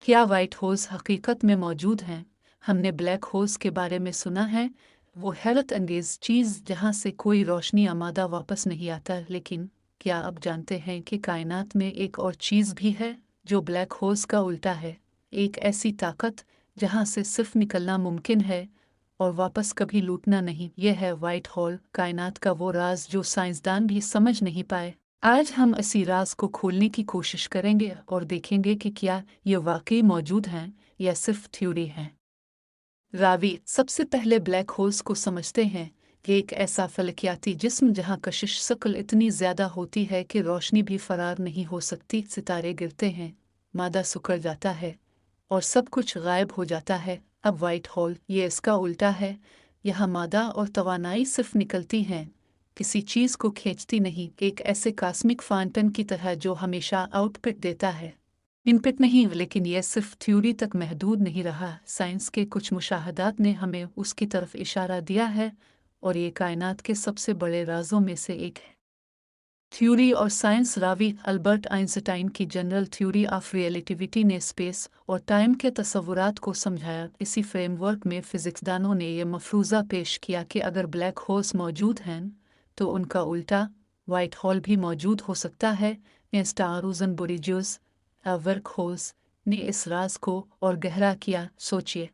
क्या white holes हकीकत में मौजूद हैं? हमने ब्लैक होल्स के बारे में सुना है, वो हैरत अंगेज चीज़ जहाँ से कोई रोशनी या मादा वापस नहीं आता, लेकिन क्या आप जानते हैं कि कायनात में एक और चीज़ भी है जो ब्लैक होल्स का उल्टा है? एक ऐसी ताकत जहाँ से सिर्फ निकलना मुमकिन है और वापस कभी लौटना नहीं। यह है व्हाइट होल, कायनात का वो राज जो साइंसदान भी समझ नहीं पाए। आज हम इसी राज को खोलने की कोशिश करेंगे और देखेंगे कि क्या ये वाकई मौजूद हैं या सिर्फ थ्योरी है। रावी, सबसे पहले ब्लैक होल्स को समझते हैं कि एक ऐसा फलकियाती जिस्म जहां कशिश शक्ल इतनी ज्यादा होती है कि रोशनी भी फरार नहीं हो सकती। सितारे गिरते हैं, मादा सिकुड़ जाता है और सब कुछ गायब हो जाता है। अब व्हाइट होल ये इसका उल्टा है। यहाँ मादा और तवानाई सिर्फ निकलती हैं, किसी चीज़ को खींचती नहीं। एक ऐसे कॉस्मिक फाउंटेन की तरह जो हमेशा आउटपुट देता है, इनपुट नहीं। लेकिन यह सिर्फ थ्योरी तक महदूद नहीं रहा। साइंस के कुछ मुशाहदात ने हमें उसकी तरफ इशारा दिया है और ये कायनात के सबसे बड़े राजों में से एक है। थ्योरी और साइंस। रावी, अल्बर्ट आइंस्टाइन की जनरल थ्योरी ऑफ रिलेटिविटी ने स्पेस और टाइम के तस्वुरात को समझाया। इसी फ्रेमवर्क में फिजिक्सदानों ने यह मफरूज़ा पेश किया कि अगर ब्लैक होल्स मौजूद हैं तो उनका उल्टा वाइट होल भी मौजूद हो सकता है। स्टारूजन बोरिजियस वर्क होल्स ने इस राज को और गहरा किया। सोचिए,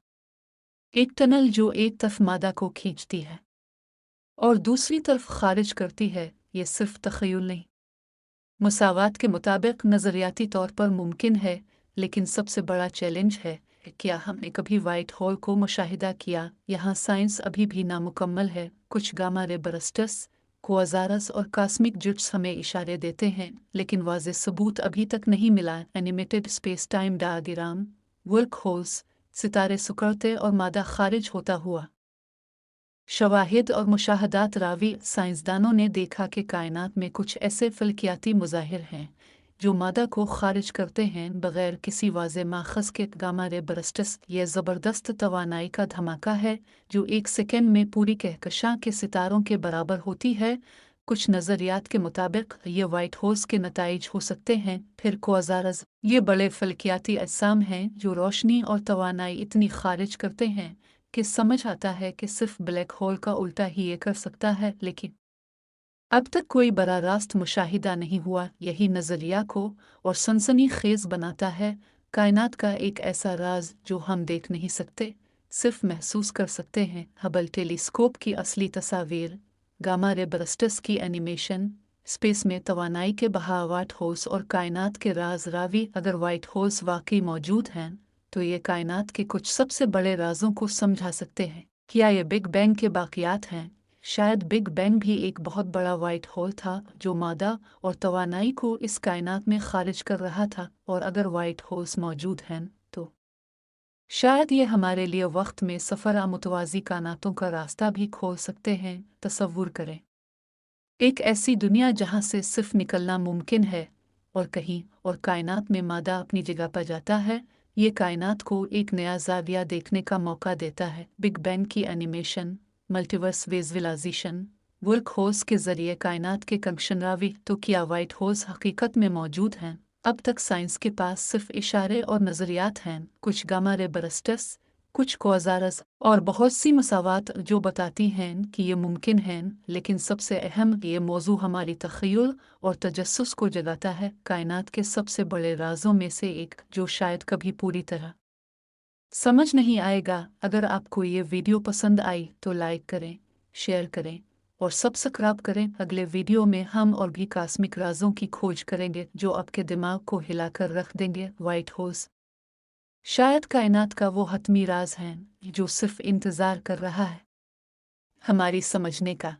एक टनल जो एक तरफ मादा को खींचती है और दूसरी तरफ खारिज करती है, ये सिर्फ तख़य्युल नहीं, मुसावात के मुताबिक नज़रियाती तौर पर मुमकिन है। लेकिन सबसे बड़ा चैलेंज है, क्या हमने कभी वाइट होल को मुशाहिदा किया? यहाँ साइंस अभी भी नामुकम्मल है। कुछ गामा रे बरस्टस, क्वाज़ारस और कॉस्मिक जिट्स हमें इशारे देते हैं, लेकिन वाज़ेह सबूत अभी तक नहीं मिला। Animated space time diagram, work holes, सितारे सिकुड़ते और मादा खारिज होता हुआ। शवाहिद और मुशाहदात। रावी, साइंसदानों ने देखा कि कायनात में कुछ ऐसे फल्कियाती मुज़ाहिर हैं जो मादा को खारिज करते हैं बग़ैर किसी वाज़े माख़ज़ के। गामा रे बरस्टस यह ज़बरदस्त तवानाई का धमाका है जो एक सेकंड में पूरी कहकशां के सितारों के बराबर होती है। कुछ नज़रियात के मुताबिक ये वाइट होल्स के नताइज हो सकते हैं। फिर क्वाज़ारस, ये बड़े फल्कियाती अजसाम हैं जो रोशनी और तवानाई इतनी खारिज करते हैं कि समझ आता है कि सिर्फ ब्लैक होल का उल्टा ही ये कर सकता है। लेकिन अब तक कोई बड़ा रास्त मुशाहिदा नहीं हुआ। यही नज़रिया को और सनसनी खेज बनाता है। कायनात का एक ऐसा राज जो हम देख नहीं सकते, सिर्फ महसूस कर सकते हैं। हबल टेलीस्कोप की असली तस्वीर, गामा रे बरस्टस की एनिमेशन, स्पेस में तवानाई के बहाव, व्हाइट होल्स और कायनात के राज। रावी, अगर वाइट होल्स वाकई मौजूद हैं तो ये कायनात के कुछ सबसे बड़े राजों को समझा सकते हैं। क्या ये बिग बैंग के बाकियात हैं? शायद बिग बैंग भी एक बहुत बड़ा वाइट होल था जो मादा और तवानाई को इस कायनात में खारिज कर रहा था। और अगर वाइट होल्स मौजूद हैं तो शायद ये हमारे लिए वक्त में सफ़र मुतवाज़ी कायनातों का रास्ता भी खोल सकते हैं। तसव्वुर करें एक ऐसी दुनिया जहाँ से सिर्फ निकलना मुमकिन है और कहीं और कायनात में मादा अपनी जगह पर जाता है। ये कायनात को एक नया ज़ाविया देखने का मौका देता है। बिग बैंग की animation, multiverse visualization, wormholes के ज़रिए कायनात के कंक्शन। रावी, तो क्या वाइट होल्स हकीकत में मौजूद हैं? अब तक साइंस के पास सिर्फ इशारे और नज़रियात हैं। कुछ गामा रे बरस्टस, कुछ क्वाज़ारस और बहुत सी मसावात जो बताती हैं कि ये मुमकिन है। लेकिन सबसे अहम ये मौजू हमारी तख़य्युल और तजस्सुस को जगाता है। कायनात के सबसे बड़े राज़ों में से एक जो शायद कभी पूरी तरह समझ नहीं आएगा। अगर आपको ये वीडियो पसंद आई तो लाइक करें, शेयर करें और सब्सक्राइब करें। अगले वीडियो में हम और भी कॉस्मिक राज़ों की खोज करेंगे जो आपके दिमाग को हिलाकर रख देंगे। वाइट होल्स शायद कायनात का वो हतमी राज है जो सिर्फ इंतज़ार कर रहा है हमारी समझने का।